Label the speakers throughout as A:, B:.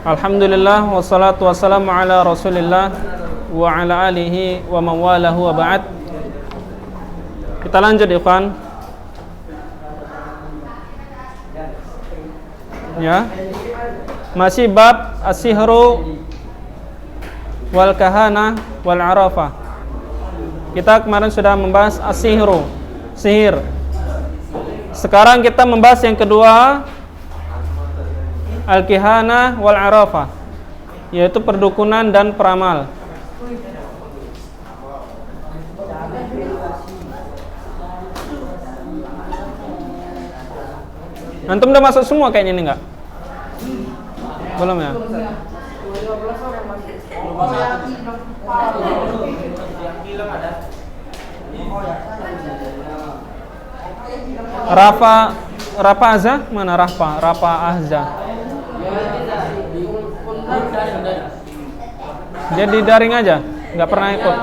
A: Alhamdulillah wassalatu wassalamu ala Rasulillah wa ala alihi wa man walahu wa ba'd. Kita lanjut ikhwan. Ya. Masih bab as-sihru wal kahana wal arafah. Kita kemarin sudah membahas as-sihru, sihir. Sekarang kita membahas yang kedua, al-kihana wal arafah, yaitu perdukunan dan peramal. Antum udah masuk semua kayaknya ini enggak? Belum ya? Rafa Azza? Mana Rafa Azza? Dia di daring aja, nggak pernah ikut.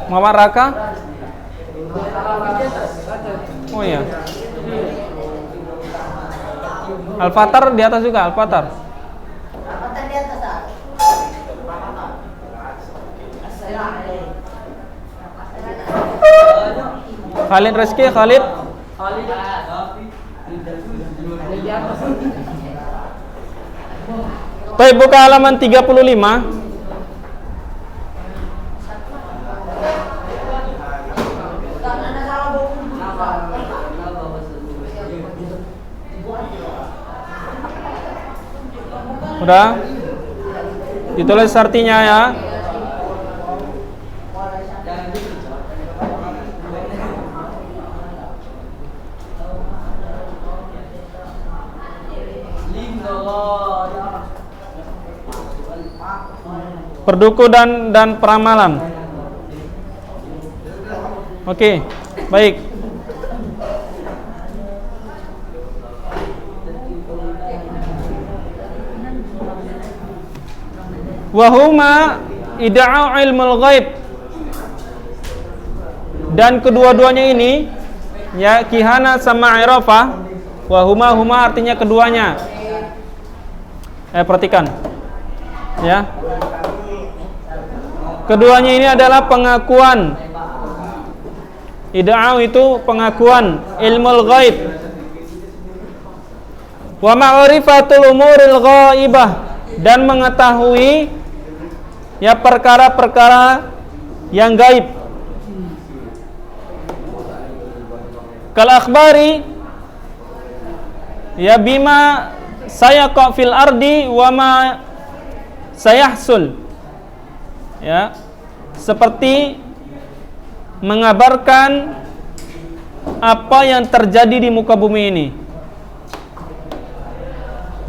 A: Muhammad Raka? Oh iya. Al-Fatar di atas juga, Al-Fatar.
B: Di atas.
A: Khalid Rizky, Khalid. Baik, buka halaman 35. Udah? Ditulis artinya ya. Perduku dan peramalan. Oke, baik. Wahuma ida'u ilmul ghaib. Dan kedua-duanya ini, ya, kihana sama irafah, huma artinya keduanya. Perhatikan. Ya. Keduanya ini adalah pengakuan. Ida'u itu pengakuan ilmul ghaib. Wa ma'rifatul umuril ghaibah, dan mengetahui ya perkara-perkara yang gaib. Kal akhbari ya bima sayaqa fil ardi wa ma sayahsul. Ya, seperti mengabarkan apa yang terjadi di muka bumi ini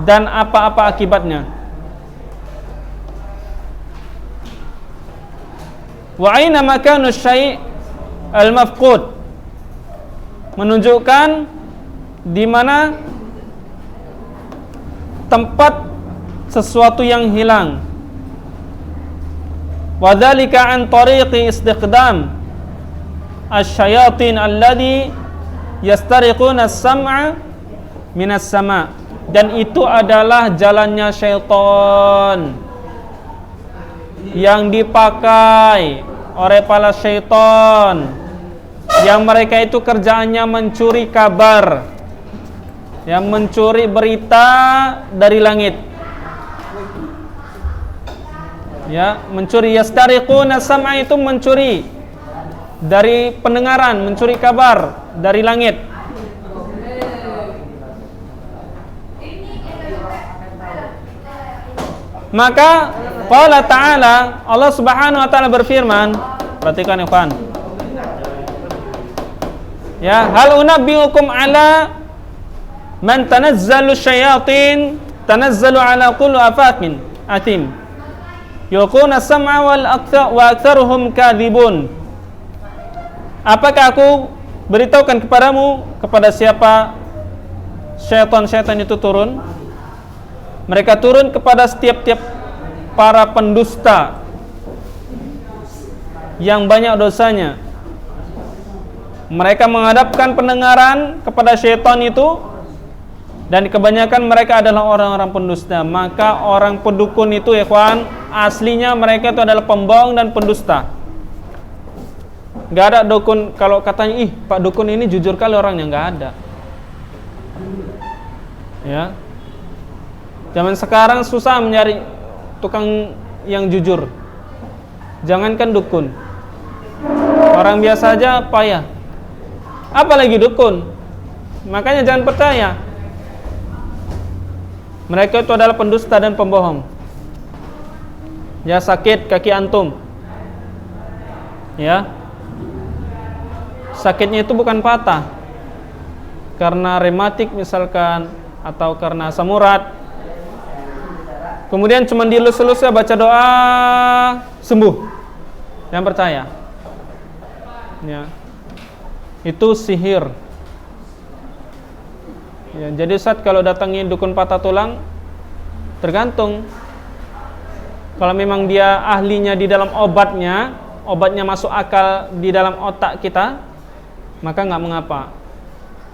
A: dan apa-apa akibatnya. Wa aina makanu syai' al-mafqud, menunjukkan di mana tempat sesuatu yang hilang. Wa dzalika an tariqi istiqdam asy-syayatin alladhi yastariquna as-sam'a minas sama', dan itu adalah jalannya syaitan yang dipakai oleh para syaitan, yang mereka itu kerjaannya mencuri kabar, yang mencuri berita dari langit. Ya, mencuri, yastariquna sam'a itu mencuri dari pendengaran, mencuri kabar dari langit. Maka qala ta'ala, Allah Subhanahu wa taala berfirman, perhatikan ikhwan. Ya, hal unabbiukum ala man tanazzalu syayatin, tanazzalu ala kulli afakin atim. Yulquna sam'a wa aktsaruhum kadzibun. Apakah aku beritahukan kepadamu kepada siapa syaitan-syaitan itu turun? Mereka turun kepada setiap-tiap para pendusta yang banyak dosanya, mereka menghadapkan pendengaran kepada syaitan itu, dan kebanyakan mereka adalah orang-orang pendusta. Maka orang pendukun itu, ikhwan, aslinya mereka itu adalah pembohong dan pendusta. Gak ada dukun, kalau katanya, Pak dukun ini jujur kali orangnya, gak ada. Ya, zaman sekarang susah mencari tukang yang jujur. Jangankan dukun, orang biasa aja payah, apalagi dukun. Makanya jangan percaya. Mereka itu adalah pendusta dan pembohong. Ya, sakit kaki antum, ya, sakitnya itu bukan patah karena rematik misalkan, atau karena asam urat, kemudian cuma dilus-lus ya, baca doa sembuh. Jangan percaya. Ya, itu sihir. Ya, jadi Ustaz kalau datangi dukun patah tulang, tergantung. Kalau memang dia ahlinya di dalam obatnya masuk akal di dalam otak kita, maka nggak mengapa.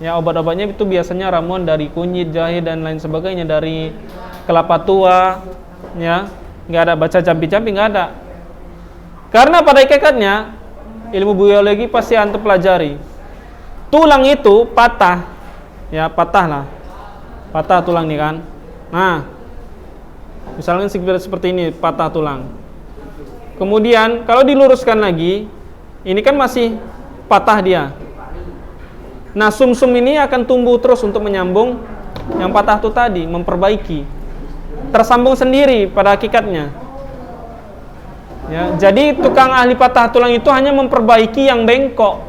A: Ya, obat-obatnya itu biasanya ramuan dari kunyit, jahe dan lain sebagainya, dari kelapa tua. Ya, nggak ada baca campi-campi, nggak ada. Karena pada hakikatnya ilmu biologi pasti antum pelajari. Tulang itu patah, ya patah lah, patah tulang nih kan. Nah, misalnya seperti ini, patah tulang. Kemudian kalau diluruskan lagi, ini kan masih patah dia. Nah, sumsum ini akan tumbuh terus untuk menyambung yang patah itu tadi, memperbaiki. Tersambung sendiri pada hakikatnya. Ya, jadi tukang ahli patah tulang itu hanya memperbaiki yang bengkok,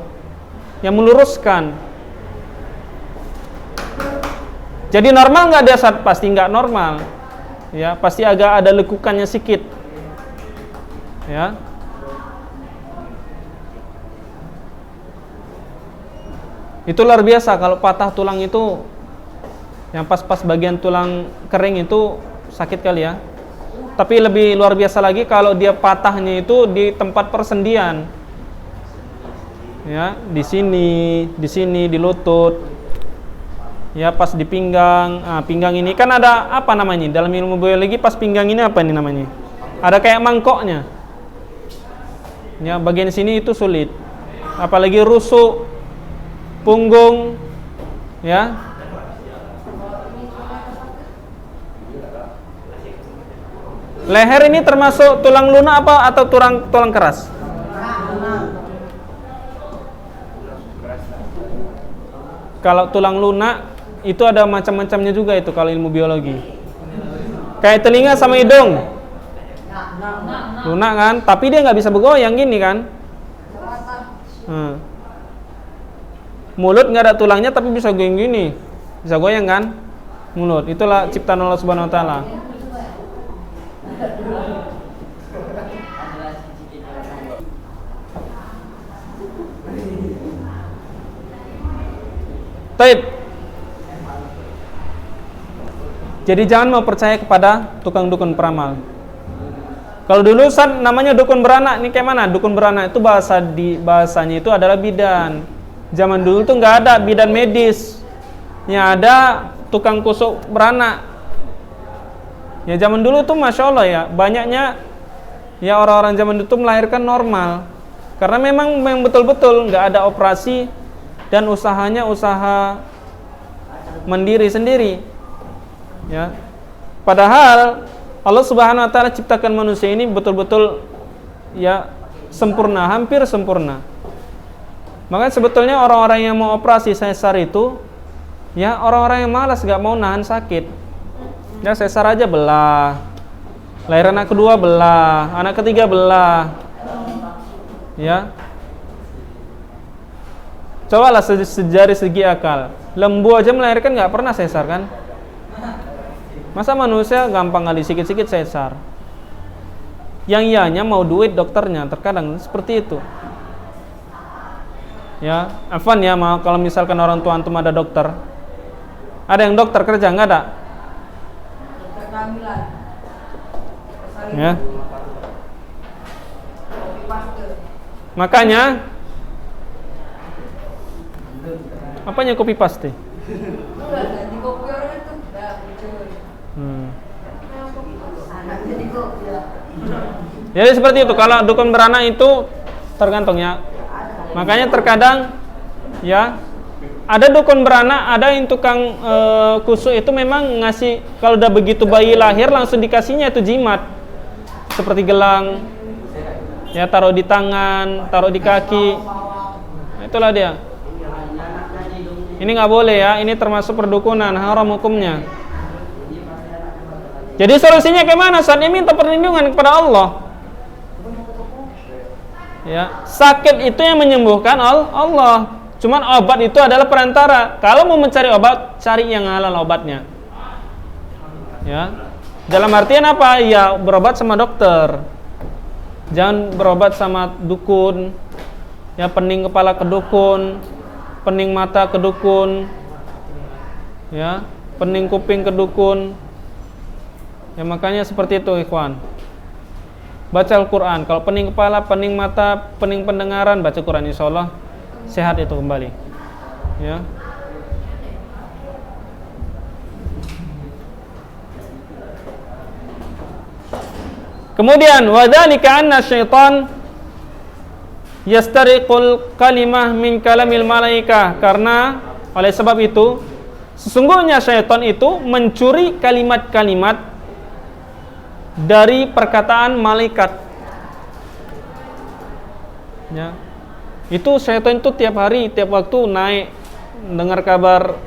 A: yang meluruskan. Jadi normal nggak dia saat? Pasti nggak normal. Ya, pasti agak ada lekukannya sedikit. Ya. Itu luar biasa kalau patah tulang itu, yang pas-pas bagian tulang kering itu sakit kali ya. Tapi lebih luar biasa lagi kalau dia patahnya itu di tempat persendian. Ya, di sini, di lutut. Ya, pas di pinggang. Nah, pinggang ini kan ada apa namanya? Dalam ilmu biologi pas pinggang ini apa ini namanya? Ada kayak mangkoknya. Ya, bagian sini itu sulit. Apalagi rusuk, punggung, ya. Leher ini termasuk tulang lunak apa atau tulang keras? Kalau tulang lunak itu ada macam-macamnya juga itu kalau ilmu biologi. Kayak telinga sama hidung. Lunak kan, tapi dia nggak bisa bergoyang gini kan. Mulut nggak ada tulangnya tapi bisa goyang gini, bisa goyang kan? Mulut, itulah ciptaan Allah Subhanahu Wa Taala. Taib. Jadi jangan mau percaya kepada tukang dukun peramal. Kalau dulu namanya dukun beranak, ini kayak mana? Dukun beranak itu bahasanya itu adalah bidan. Zaman dulu tuh nggak ada bidan medis, yang ada tukang kusuk beranak. Ya zaman dulu tuh masya Allah ya, banyaknya ya orang-orang zaman dulu tuh melahirkan normal, karena memang betul-betul nggak ada operasi dan usahanya usaha mandiri sendiri. Ya, padahal Allah Subhanahu Wa Taala ciptakan manusia ini betul-betul ya sempurna, hampir sempurna. Makanya sebetulnya orang-orang yang mau operasi sesar itu ya orang-orang yang malas, nggak mau nahan sakit. Ya sesar aja belah, lahir anak kedua belah, anak ketiga belah. Ya, cobalah sejari segi akal, lembu aja melahirkan nggak pernah sesar kan? Masa manusia gampang kali sikit-sikit sesar? Yang ianya mau duit dokternya, terkadang seperti itu. Ya, Afwan ya, mau kalau misalkan orang tua antum ada dokter, ada yang dokter kerja nggak ada? Ya. Makanya Apanya copy paste?
B: Enggak, di kopi orang itu udah muncul. Anaknya di kopi ya.
A: Jadi seperti itu. Kalau dukun beranak itu tergantung ya. Makanya terkadang ya ada dukun beranak, ada yang tukang kusuk itu memang ngasih, kalau udah begitu bayi lahir langsung dikasihnya itu jimat seperti gelang ya, taruh di tangan, taruh di kaki. Nah, itulah dia. Ini nggak boleh ya, ini termasuk perdukunan, haram hukumnya. Jadi solusinya gimana? Saatnya minta perlindungan kepada Allah. Ya, sakit itu yang menyembuhkan Allah. Cuman obat itu adalah perantara. Kalau mau mencari obat, cari yang halal obatnya. Ya. Dalam artian apa? Ya, berobat sama dokter. Jangan berobat sama dukun. Ya, pening kepala ke dukun, pening mata ke dukun. Ya, pening kuping ke dukun. Ya, makanya seperti itu, ikhwan. Baca Al-Quran. Kalau pening kepala, pening mata, pening pendengaran, baca Quran, insyaallah sehat itu kembali. Ya. Kemudian wadzalika anna syaitan yastariqul kalimah min kalamil malaikah, karena oleh sebab itu sesungguhnya syaitan itu mencuri kalimat-kalimat dari perkataan malaikat. Ya. Itu syaitan itu tiap hari, tiap waktu naik dengar kabar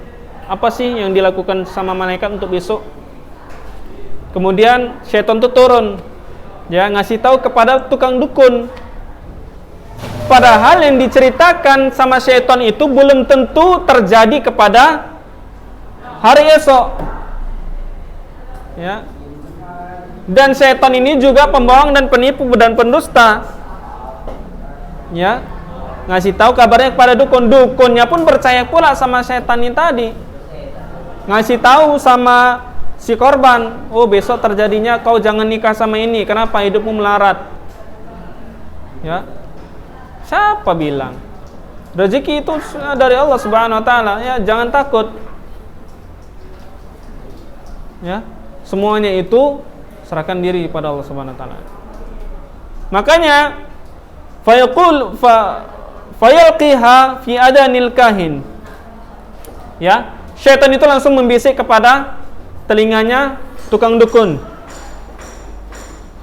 A: apa sih yang dilakukan sama malaikat untuk besok. Kemudian syaitan itu turun, ya, ngasih tahu kepada tukang dukun. Padahal yang diceritakan sama syaitan itu belum tentu terjadi kepada hari esok. Ya. Dan syaitan ini juga pembohong dan penipu dan pendusta. Ya. Ngasih tahu kabarnya kepada dukun. Dukunnya pun percaya pula sama syaitan ini tadi. Ngasih tahu sama si korban, oh besok terjadinya kau jangan nikah sama ini, kenapa hidupmu melarat. Ya. Siapa bilang? Rezeki itu dari Allah Subhanahu wa taala, ya, jangan takut. Ya. Semuanya itu serahkan diri kepada Allah Subhanahu wa taala. Makanya fayalqiha fi adanil kahin. Ya, syaitan itu langsung membisik kepada telinganya tukang dukun.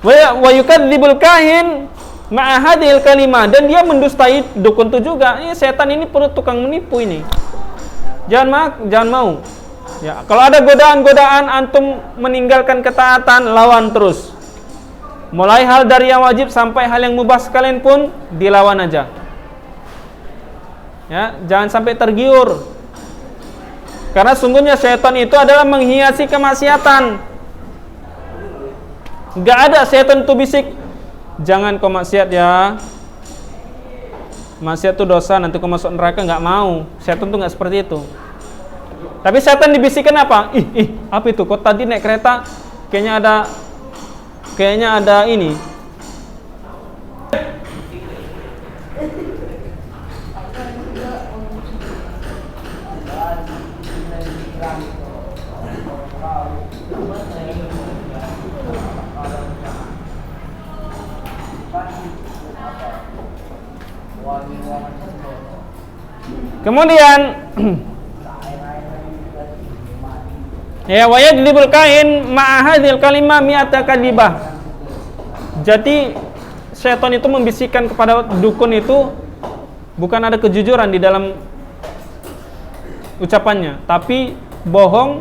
A: Wa yukadzibul kahin ma'a hadhil kalimah, dan dia mendustai dukun itu juga. Ini setan ini perut tukang menipu ini. Jangan mau. Ya, kalau ada godaan-godaan antum meninggalkan ketaatan, lawan terus. Mulai hal dari yang wajib sampai hal yang mubah sekalian pun dilawan aja. Ya, jangan sampai tergiur. Karena sungguhnya syaitan itu adalah menghiasi kemaksiatan. Enggak ada syaitan itu bisik, jangan kau maksiat ya. Maksiat itu dosa, nanti kau masuk neraka, enggak mau. Syaitan itu enggak seperti itu. Tapi syaitan dibisikkan apa? Apa itu? Kau tadi naik kereta kayaknya ada ini. Kemudian ya, wa yadlibul kahin ma'a hadhil kalimah mi'ata kadibah. Jadi syaitan itu membisikkan kepada dukun itu bukan ada kejujuran di dalam ucapannya, tapi bohong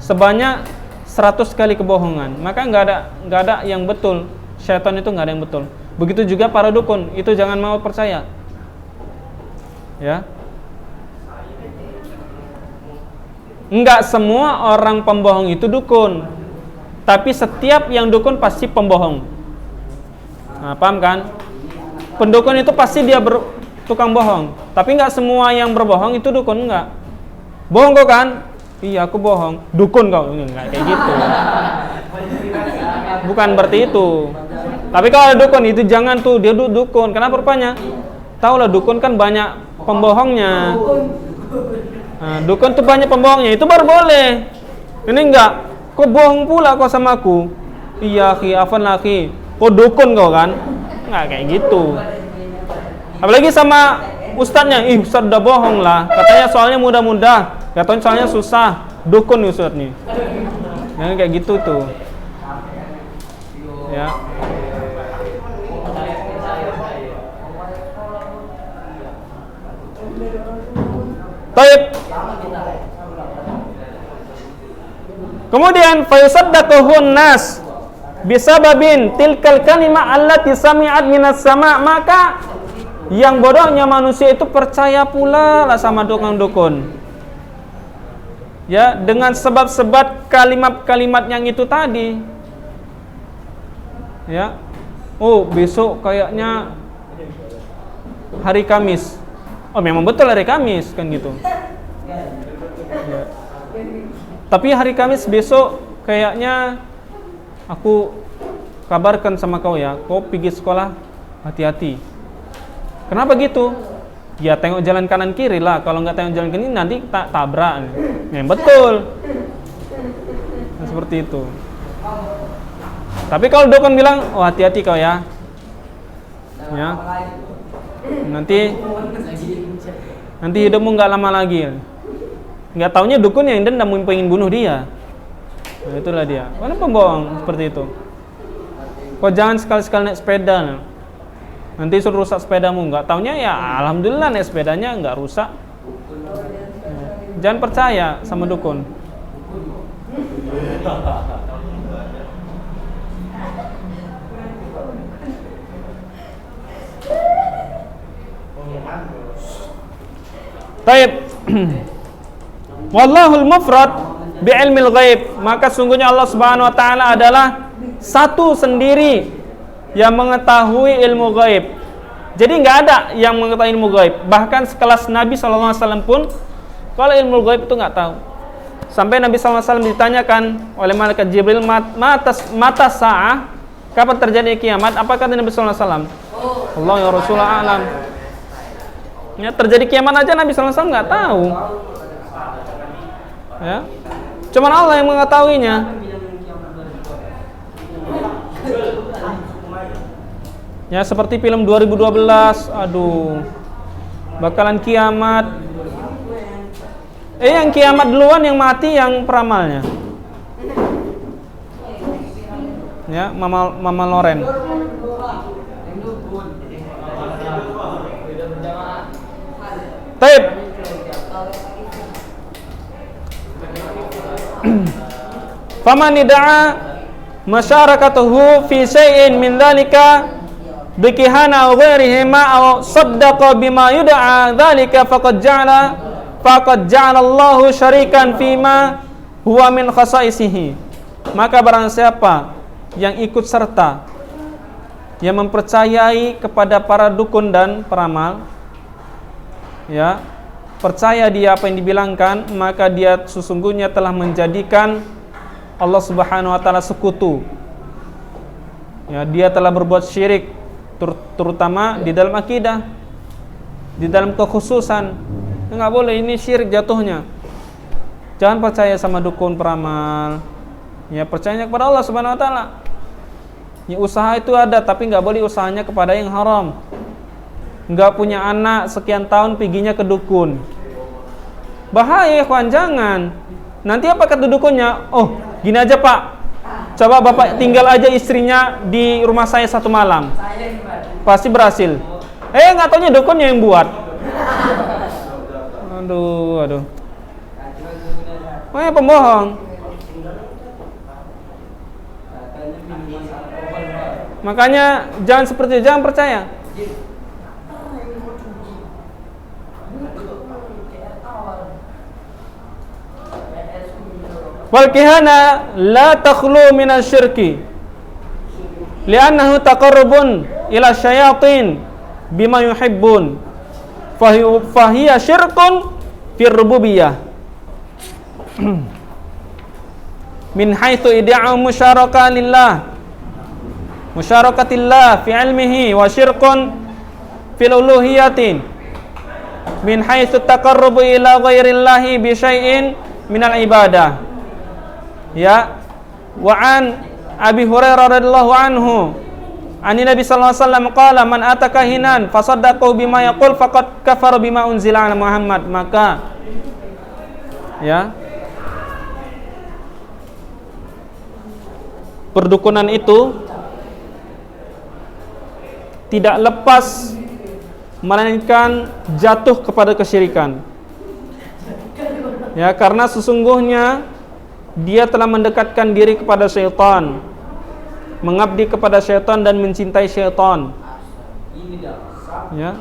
A: sebanyak 100 kali kebohongan. Maka enggak ada yang betul. Syaitan itu enggak ada yang betul. Begitu juga para dukun, itu jangan mau percaya. Ya. Enggak semua orang pembohong itu dukun, tapi setiap yang dukun pasti pembohong. Nah, paham kan? Pendukun itu pasti dia tukang bohong, tapi enggak semua yang berbohong itu dukun, enggak. Bohong kau kan? Iya, aku bohong. Dukun kau? Enggak kayak gitu. Bukan berarti itu. Tapi kalau dukun itu jangan tuh dia dukun. Kenapa rupanya? Tahulah dukun kan banyak pembohongnya. Nah, dukun tuh banyak pembohongnya, itu baru boleh. Ini enggak. Kok bohong pula kau sama aku? Iya, akhi, afan akhi. Kok dukun kau kan? Enggak kayak gitu. Apalagi sama ustadznya, ustadz udah bohong lah. Katanya soalnya mudah-mudah, katanya soalnya susah. Dukun nih ustadz nih. Yang kayak gitu tuh. Ya. Baik. Kemudian fayusaddaquhun nas bisababin tilkal kalimah allati sami'at minas sama', maka yang bodohnya manusia itu percaya pula lah sama dukun-dukun. Ya, dengan sebab-sebab kalimat-kalimat yang itu tadi. Ya. Oh, besok kayaknya hari Kamis. Oh, memang betul hari Kamis kan gitu. Ya. Tapi hari Kamis besok kayaknya aku kabarkan sama kau ya, kau pergi sekolah hati-hati. Kenapa gitu? Ya tengok jalan kanan kiri lah. Kalau nggak tengok jalan kiri nanti tabrak. Ya betul. Nah, seperti itu. Tapi kalau dukun bilang, oh hati-hati kau ya. Ya. Nanti hidupmu nggak lama lagi. Nggak taunya dukun yang dendam pengen bunuh dia. Nah, itulah dia. Mana pembohong seperti itu. Kau jangan sekali-sekali naik sepeda. Nanti suruh rusak sepedamu. Nggak taunya ya alhamdulillah naik sepedanya nggak rusak. Jangan percaya sama dukun. Baik. Wallahul mufrad bi'ilmil ghaib. Maka sungguhnya Allah Subhanahu wa taala adalah satu sendiri yang mengetahui ilmu gaib. Jadi nggak ada yang mengetahui ilmu gaib. Bahkan sekelas Nabi SAW pun kalau ilmu gaib itu nggak tahu. Sampai Nabi SAW ditanyakan oleh malaikat Jibril, mata sa'ah, kapan terjadi kiamat? Apa kata Nabi SAW? Allah ya Rasulullah alam. Ya, terjadi kiamat aja Nabi SAW nggak tahu. Ya, cuman Allah yang mengetahuinya. Ya seperti film 2012, aduh, bakalan kiamat. Yang kiamat duluan yang mati yang peramalnya. Ya, Mama Loren. Taib. Faman ida'a masyarakatuhu fi syai'in min dzalika bikihana aw ghairihi ma aw saddaqa bima yud'a dzalika faqad ja'ala Allahu syarikan fima huwa min khasaisihi. Maka barang siapa yang ikut serta yang mempercayai kepada para dukun dan peramal, ya, percaya dia apa yang dibilangkan, maka dia sesungguhnya telah menjadikan Allah Subhanahu wa taala sekutu. Ya, dia telah berbuat syirik terutama di dalam akidah, di dalam kekhususan. Enggak boleh, ini syirik jatuhnya. Jangan percaya sama dukun peramal. Ya, percaya kepada Allah Subhanahu wa taala. Ya, usaha itu ada, tapi enggak boleh usahanya kepada yang haram. Enggak punya anak sekian tahun piginya ke dukun. Bahaya, kawan, jangan. Nanti apa kata dukunnya? Oh, gini aja Pak, coba Bapak tinggal aja istrinya di rumah saya 1 malam, pasti berhasil. Nggak taunya dukunnya yang buat. Aduh. Pembohong. Makanya jangan seperti itu, jangan percaya. Wal kihana la takhlu min asy-syirki li'annahu taqarrubun ila syayatin bima yuhibbun fahiya syirkun fir rububiyyah min haitsu ida'u musyarakatillahi fi ilmihi wa syirkun fil uluhiyatin min haitsu taqarrubu ila ghairillahi bi syai'in minal ibadah. Ya. Wa an Abi Hurairah radhiyallahu anhu ani Nabi sallallahu alaihi wasallam qala man ataka hinan fasaddaqahu bima yaqul faqad kafara bima unzila ala Muhammad. Maka ya, perdukunan itu tidak lepas melainkan jatuh kepada kesyirikan. Ya, karena sesungguhnya dia telah mendekatkan diri kepada syaitan, mengabdi kepada syaitan dan mencintai syaitan. Ya.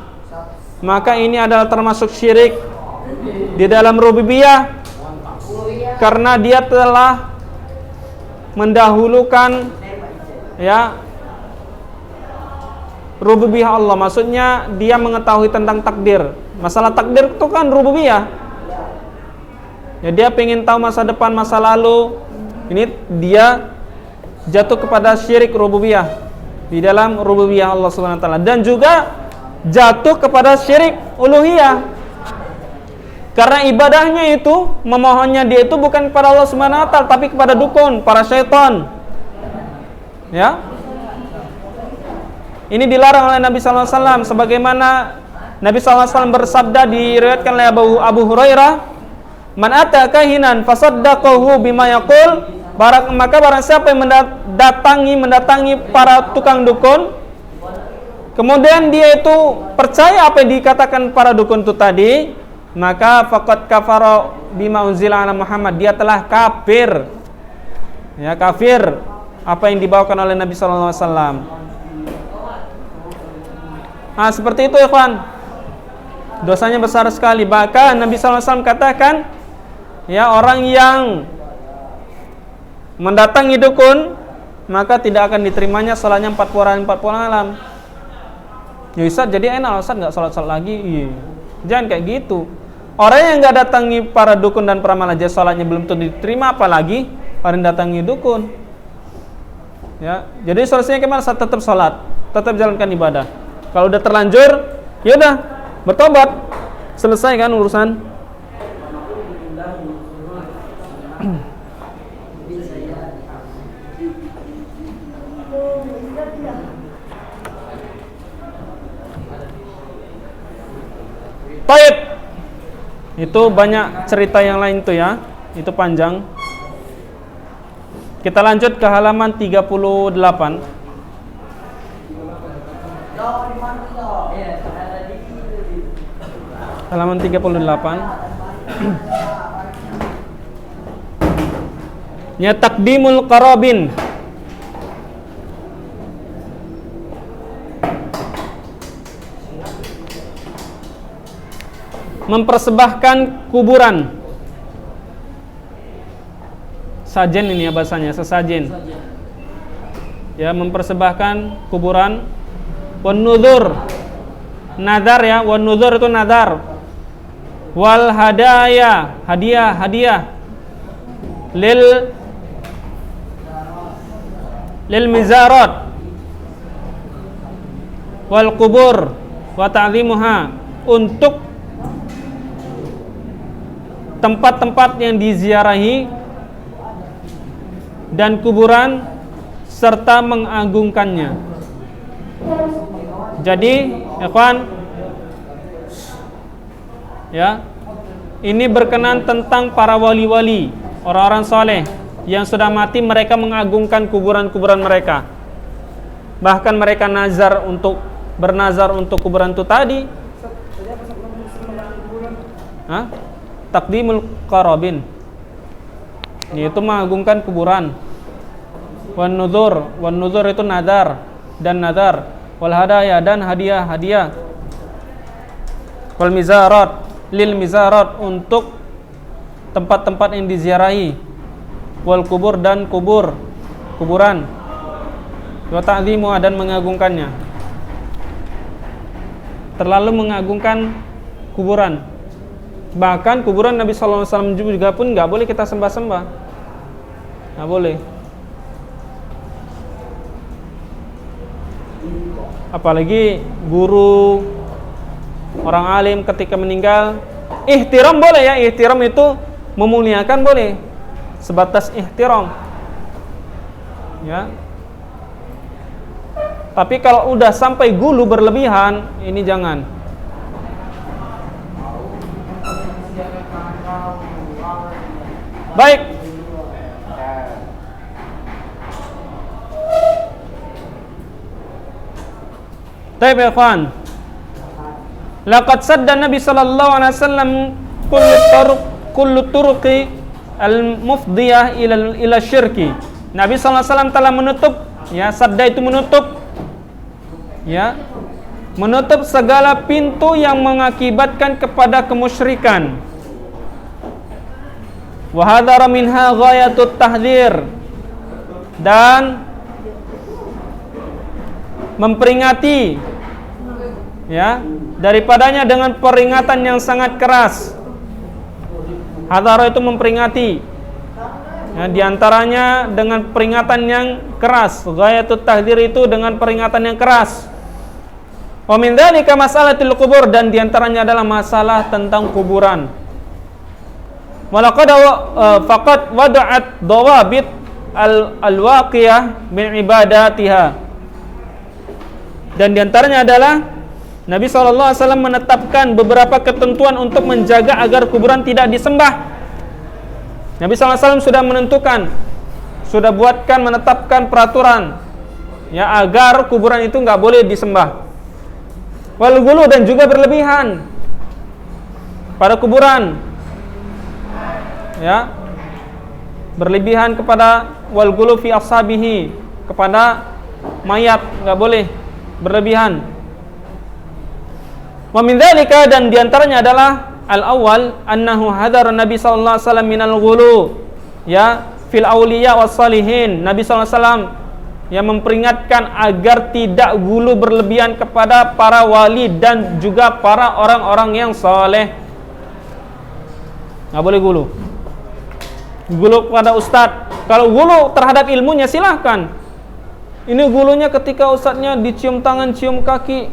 A: Maka ini adalah termasuk syirik di dalam rububiyah, karena dia telah mendahulukan ya rububiyah Allah. Maksudnya dia mengetahui tentang takdir. Masalah takdir itu kan rububiyah. Ya, dia pengen tahu masa depan, masa lalu. Ini dia jatuh kepada syirik rububiyah di dalam rububiyah Allah Subhanahu wa taala, dan juga jatuh kepada syirik uluhiyah. Karena ibadahnya itu, memohonnya dia itu bukan kepada Allah Subhanahu wa taala, tapi kepada dukun, para syaitan. Ya. Ini dilarang oleh Nabi sallallahu alaihi wasallam, sebagaimana Nabi sallallahu alaihi wasallam bersabda, diriwayatkan oleh Abu Hurairah, "Man ata kahinan fasaddaqahu bima yaqul." Maka barang siapa yang mendatangi para tukang dukun, kemudian dia itu percaya apa yang dikatakan para dukun itu tadi, maka faqad kafara bima unzila ala Muhammad. Dia telah kafir. Ya, kafir apa yang dibawakan oleh Nabi sallallahu alaihi wasallam. Nah, seperti itu, ikhwan. Dosanya besar sekali. Bahkan Nabi sallallahu alaihi wasallam katakan, ya, orang yang mendatangi dukun, maka tidak akan diterimanya salatnya 40 hari 40 malam. Ya Ustaz, jadi enak Ustaz enggak salat-salat lagi? Iya. Jangan kayak gitu. Orang yang enggak datangi para dukun dan peramal aja salatnya belum tentu diterima, apalagi orang datangi dukun. Ya, jadi solusinya gimana? Tetap salat, tetap jalankan ibadah. Kalau udah terlanjur, ya udah bertobat. Selesai kan urusan. Baik. Itu banyak cerita yang lain tuh ya. Itu panjang. Kita lanjut ke halaman 38. Halaman 38. Ya, taqdimul qarabin. Mempersembahkan kuburan. Sajen ini ya bahasanya, sesajen. Ya, mempersembahkan kuburan. Wan nuzur, nadar ya, wan nuzur itu nadar. Wal hadaya, hadiah lil mizarat wal kubur wa ta'zimuha, untuk tempat-tempat yang diziarahi dan kuburan serta mengagungkannya. Jadi, ikhwan, ya, ini berkenan tentang para wali-wali, orang-orang soleh yang sudah mati, mereka mengagungkan kuburan-kuburan mereka. Bahkan mereka bernazar untuk kuburan itu tadi. Taqdimul qarabin, yaitu mengagungkan kuburan. Wan nuzur itu nadar dan nadar. Wal hadaya, dan hadiah. Wal mizarat, lil mizarat, untuk tempat-tempat yang diziarahi. Wal kubur, dan kuburan. Wa ta'zimu, dan mengagungkannya. Terlalu mengagungkan kuburan. Bahkan kuburan Nabi sallallahu alaihi wasallam juga pun enggak boleh kita sembah-sembah. Enggak boleh. Apalagi guru orang alim ketika meninggal. Ihtiram boleh ya, ihtiram itu memuliakan boleh, sebatas ihtiram. Ya. Tapi kalau udah sampai gulu berlebihan, ini jangan. Baik. Baik ya kawan. Laqad sadda Nabi sallallahu alaihi wasallam kullu turuqi al-mufdiyah ila syirki. Nabi sallallahu alaihi wasallam telah menutup, ya, sadda itu menutup, ya, menutup segala pintu yang mengakibatkan kepada kemusyrikan. Wa hadara minha ghayatut tahdhir, dan memperingati, ya, daripadanya dengan peringatan yang sangat keras. Hadara itu memperingati, ya, diantaranya dengan peringatan yang keras. Ghayatut tahdhir itu dengan peringatan yang keras. Wa min dzalika mas'alatul qubur, dan diantaranya adalah masalah tentang kuburan. Walaqad faqad wada'at dawabit al-waqiyah min ibadatiha, dan diantaranya adalah Nabi SAW menetapkan beberapa ketentuan untuk menjaga agar kuburan tidak disembah. Nabi SAW sudah menentukan, sudah menetapkan peraturan, ya, agar kuburan itu nggak boleh disembah. Wal ghulu, dan juga berlebihan pada kuburan, ya, berlebihan kepada wal ghulu fi ashabihi, kepada mayat nggak boleh berlebihan. Wa min dzalika, dan diantaranya adalah al-awwal annahu hadara Nabi sallallahu alaihi wasallam minal ghulu, ya, fil auliya was salihin. Nabi sallallahu alaihi wasallam yang memperingatkan agar tidak gulu berlebihan kepada para wali dan juga para orang-orang yang saleh. Enggak boleh gulu. Gulu kepada ustadz. Kalau gulu terhadap ilmunya silahkan. Ini gulunya ketika ustadznya dicium tangan, cium kaki,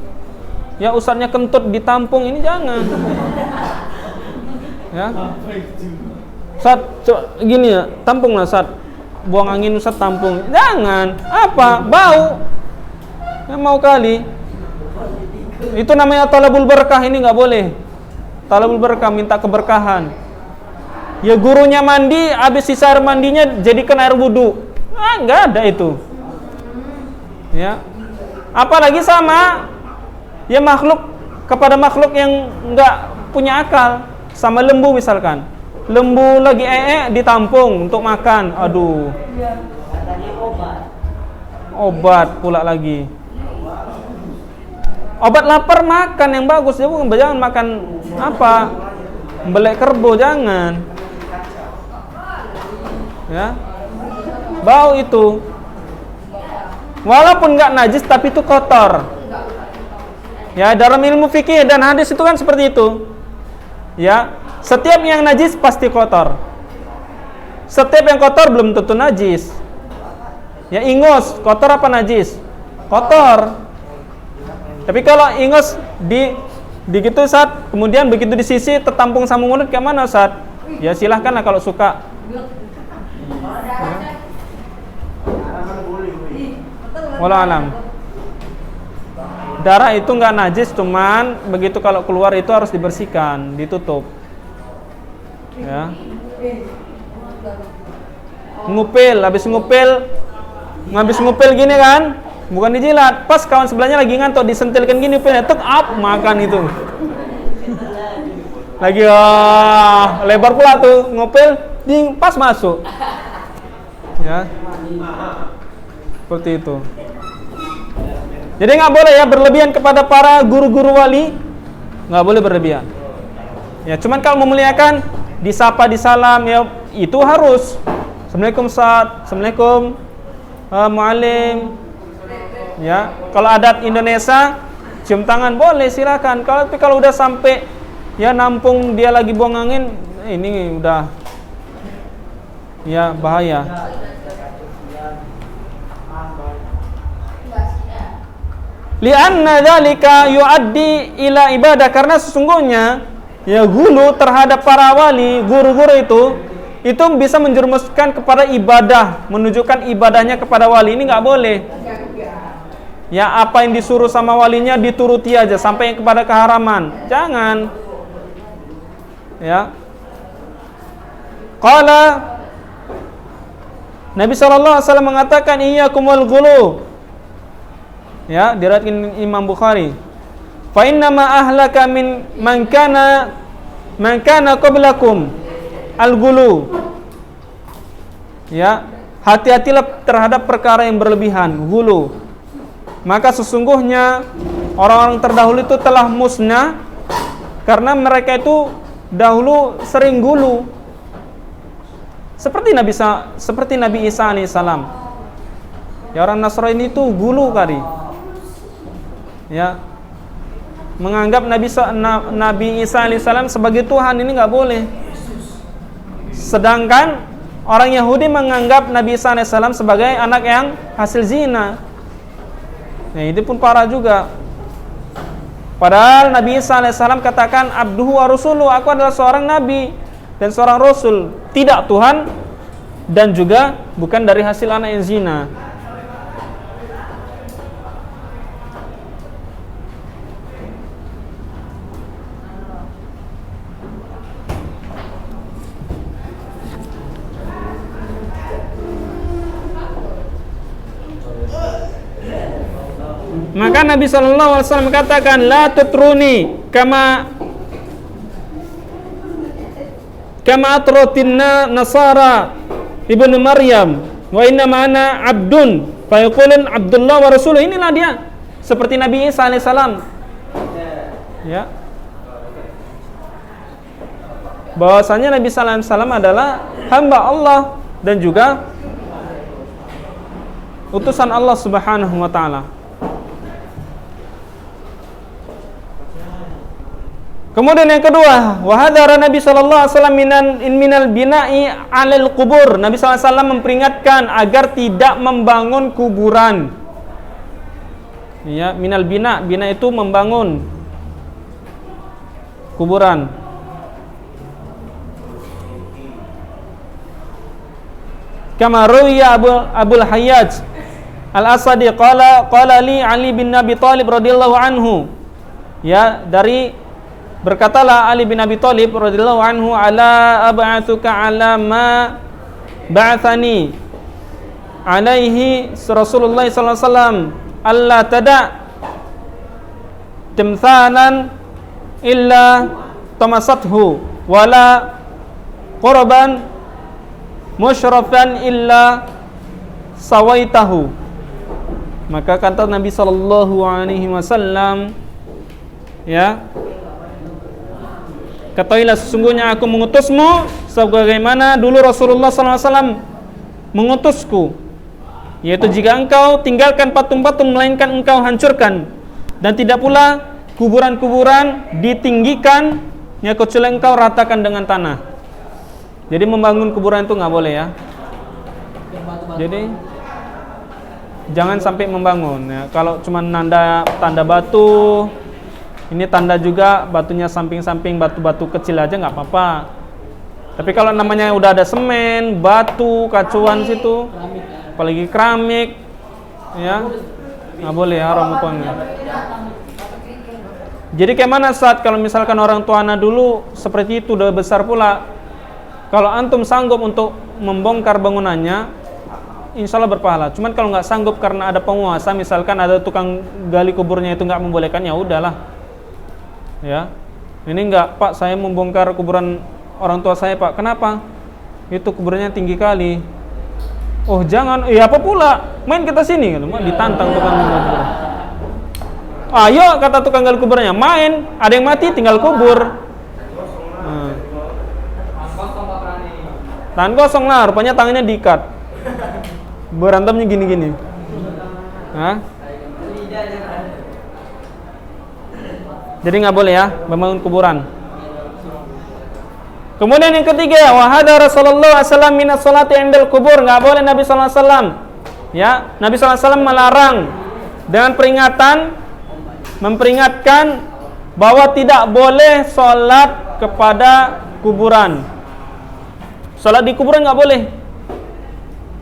A: ya, ustadznya kentut ditampung, ini jangan. Ya. Ustadz, gini ya, tampung lah ustadz. Buang angin ustadz tampung. Jangan. Apa? Bau. Ya, mau kali. Itu namanya talabul berkah, ini nggak boleh. Talabul berkah, minta keberkahan. Ya, gurunya mandi, habis sisa air mandinya jadikan air wudu. Nggak ada itu. Ya. Apalagi sama, ya, makhluk kepada makhluk yang enggak punya akal, sama lembu misalkan. Lembu lagi ditampung untuk makan. Aduh. Obat pula lagi. Obat lapar makan yang bagus, jangan makan apa? Belek kerbau, jangan. Ya. Bau itu. Walaupun enggak najis tapi itu kotor. Ya, dalam ilmu fikih dan hadis itu kan seperti itu. Ya, setiap yang najis pasti kotor. Setiap yang kotor belum tentu najis. Ya, ingus kotor apa najis? Kotor. Tapi kalau ingus gitu saat kemudian begitu disisi tertampung sama mulut, kayak mana saat? Ya, silahkanlah kalau suka. Ya. Wallahu alam. Darah itu nggak najis, cuman begitu kalau keluar itu harus dibersihkan, ditutup. Ya. Ngupil, habis ngupil gini kan, bukan dijilat. Pas kawan sebelahnya lagi ngantuk, disentilkan gini, upilnya tek up, makan itu. Lagi lebar pula tuh ngupil, ding pas masuk. Ya. Seperti itu. Jadi nggak boleh ya berlebihan kepada para guru-guru wali, nggak boleh berlebihan. Ya, cuman kalau memuliakan, disapa, disalam, ya itu harus. Assalamualaikum Ustaz, Assalamualaikum Muallim. Ya, kalau adat Indonesia cium tangan boleh, silakan. Kalau udah sampai ya nampung dia lagi buang angin, ini udah ya bahaya. Li'anna dzalika yuaddi ila ibadah, karena sesungguhnya ya gulu terhadap para wali, guru-guru itu bisa menjerumuskan kepada ibadah, menunjukkan ibadahnya kepada wali. Ini nggak boleh. Ya, apa yang disuruh sama walinya dituruti aja sampai kepada keharaman. Jangan. Ya. Qala Nabi SAW mengatakan iyyakumul ghulu. Ya, diriwayatkan Imam Bukhari. Fa inna ma ahlaka min man kana qablakum al-ghulu. Ya, hati-hatilah terhadap perkara yang berlebihan, ghulu. Maka sesungguhnya orang-orang terdahulu itu telah musnah karena mereka itu dahulu sering ghulu. Seperti Nabi Isa alaihissalam. Ya, orang Nasrani itu ghulu kali. Ya, menganggap Nabi Isa alaihissalam sebagai Tuhan, ini nggak boleh. Sedangkan orang Yahudi menganggap Nabi Isa alaihissalam sebagai anak yang hasil zina. Nah, itu pun parah juga. Padahal Nabi Isa alaihissalam katakan abduhu wa rasuluhu, aku adalah seorang nabi dan seorang rasul, tidak Tuhan dan juga bukan dari hasil anak yang zina. Maka Nabi SAW katakan la tutruni kama atrotinna Nasara ibnu Maryam wa inna ma'ana abdun fa yaqulun Abdullah wa rasuluh. Inilah dia seperti Nabi Isa alaihissalam. Ya, bahwasanya Nabi sallallahu alaihi wasallam adalah hamba Allah dan juga utusan Allah Subhanahu wa taala. Kemudian yang kedua, wa hadara Nabi sallallahu alaihi wasallam minal bina'i 'alal qubur. Nabi sallallahu alaihi wasallam memperingatkan agar tidak membangun kuburan. Ya, minal bina itu membangun kuburan. Kama ruwiya Abul Hayyaj Al-Asadi qala li Ali bin Abi Thalib radhiyallahu anhu. Ya, berkatalah Ali bin Abi Thalib radhiyallahu anhu, ala ab'atsuka ala ma ba'athani alaihi Rasulullah sallallahu alaihi wasallam alla tada timthalan illa tamasathu wala qurban musyrafan illa sawaitahu. Maka kata Nabi sallallahu alaihi wasallam, ya, ketahuilah sesungguhnya aku mengutusmu sebagaimana dulu Rasulullah SAW mengutusku, yaitu jika engkau tinggalkan patung-patung melainkan engkau hancurkan, dan tidak pula kuburan-kuburan ditinggikan ya kecuali engkau ratakan dengan tanah. Jadi membangun kuburan itu nggak boleh ya. Jadi jangan sampai membangun ya. Kalau cuma tanda batu, ini tanda juga batunya samping-samping batu-batu kecil aja nggak apa-apa. Tapi kalau namanya udah ada semen, batu, kacuan situ, apalagi keramik, ya nggak boleh, haram hukumnya. Jadi kayak mana saat kalau misalkan orang tua anak dulu seperti itu udah besar pula, kalau antum sanggup untuk membongkar bangunannya, insya Allah berpahala. Cuman kalau nggak sanggup karena ada penguasa, misalkan ada tukang gali kuburnya itu nggak membolehkan, ya udahlah. Ya, ini enggak, Pak, saya membongkar kuburan orang tua saya, Pak. Kenapa? Itu kuburannya tinggi kali. Oh, jangan. Iya, apa pula? Main kita sini, ditantang tukang gali kuburan. Ayo, kata tukang gali kuburannya, main. Ada yang mati, tinggal kubur. Tangan kosong lah, rupanya tangannya diikat. Berantemnya gini-gini. Hah? Jadi nggak boleh ya membangun kuburan. Kemudian yang ketiga, wa hadara sallallahu alaihi wasallam minas salati indal kubur. Nggak boleh Nabi sallallahu alaihi wasallam. Ya, Nabi sallallahu alaihi wasallam melarang dengan peringatan memperingatkan bahwa tidak boleh sholat kepada kuburan. Sholat di kuburan nggak boleh.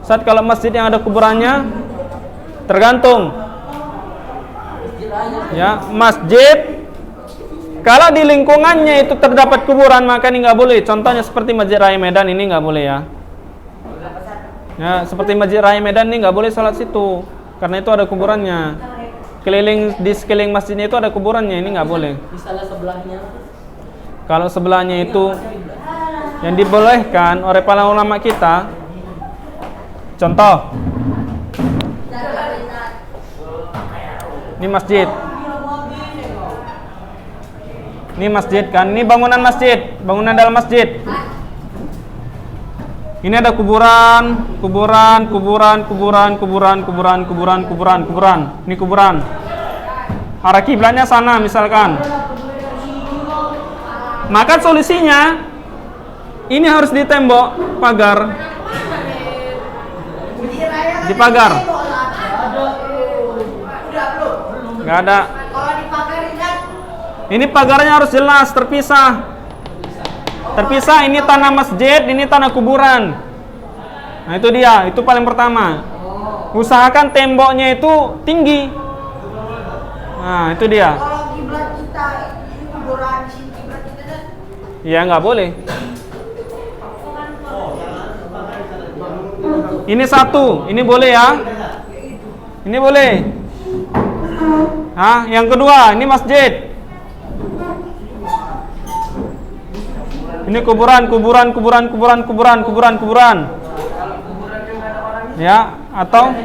A: Saat kalau masjid yang ada kuburannya, tergantung. Ya, masjid kalau di lingkungannya itu terdapat kuburan maka ini nggak boleh. Contohnya seperti Masjid Raya Medan ini nggak boleh ya. Ya, seperti Masjid Raya Medan ini nggak boleh sholat situ karena itu ada kuburannya. Di sekeliling masjidnya itu ada kuburannya, ini nggak boleh.
C: Misalnya sebelahnya.
A: Kalau sebelahnya itu yang dibolehkan oleh para ulama kita, contoh, ini masjid. Ini masjid kan, ini bangunan masjid, bangunan dalam masjid. Ini ada kuburan. Ini kuburan. Arah kiblatnya sana misalkan. Maka solusinya ini harus ditembok pagar. Di pagar. Nggak ada. Ini pagarnya harus jelas, terpisah. Terpisah, ini tanah masjid, ini tanah kuburan. Nah itu dia, itu paling pertama. Usahakan temboknya itu tinggi. Nah itu dia.
B: Kalau kiblat kita ini kuburan, sini kiblat kita kan?
A: Ya nggak boleh. Ini satu, ini boleh ya. Ini boleh. Nah, yang kedua, ini masjid. Ini kuburan. Ya, atau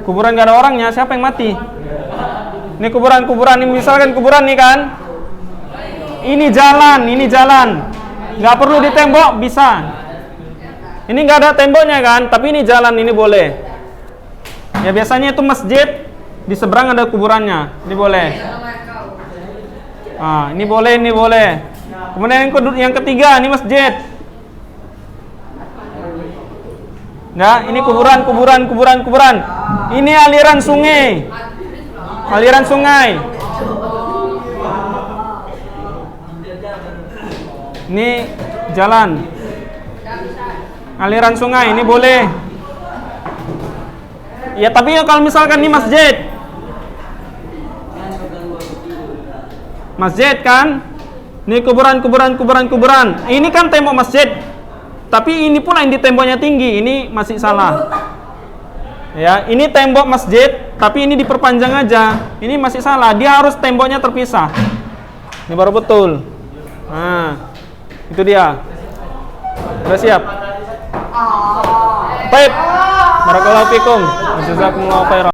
A: kuburan gak ada orangnya, siapa yang mati? Ini kuburan, ini misalkan kuburan nih kan. Ini jalan. Gak perlu ditembok, bisa. Ini gak ada temboknya kan, tapi ini jalan, ini boleh. Ya biasanya itu masjid, di seberang ada kuburannya, ini boleh. Ah, ini boleh. Kemudian yang ketiga, ini masjid. Nah, ini kuburan. Ini aliran sungai. Ini jalan. Aliran sungai, ini boleh. Ya, tapi kalau misalkan ini masjid. Masjid kan? Ini kuburan. Ini kan tembok masjid. Tapi ini pula yang di temboknya tinggi, ini masih salah. Ya, ini tembok masjid, tapi ini diperpanjang aja. Ini masih salah. Dia harus temboknya terpisah. Ini baru betul. Nah, itu dia. Sudah siap? Baik. Barakallahu fikum. Jazakumullahu khairan.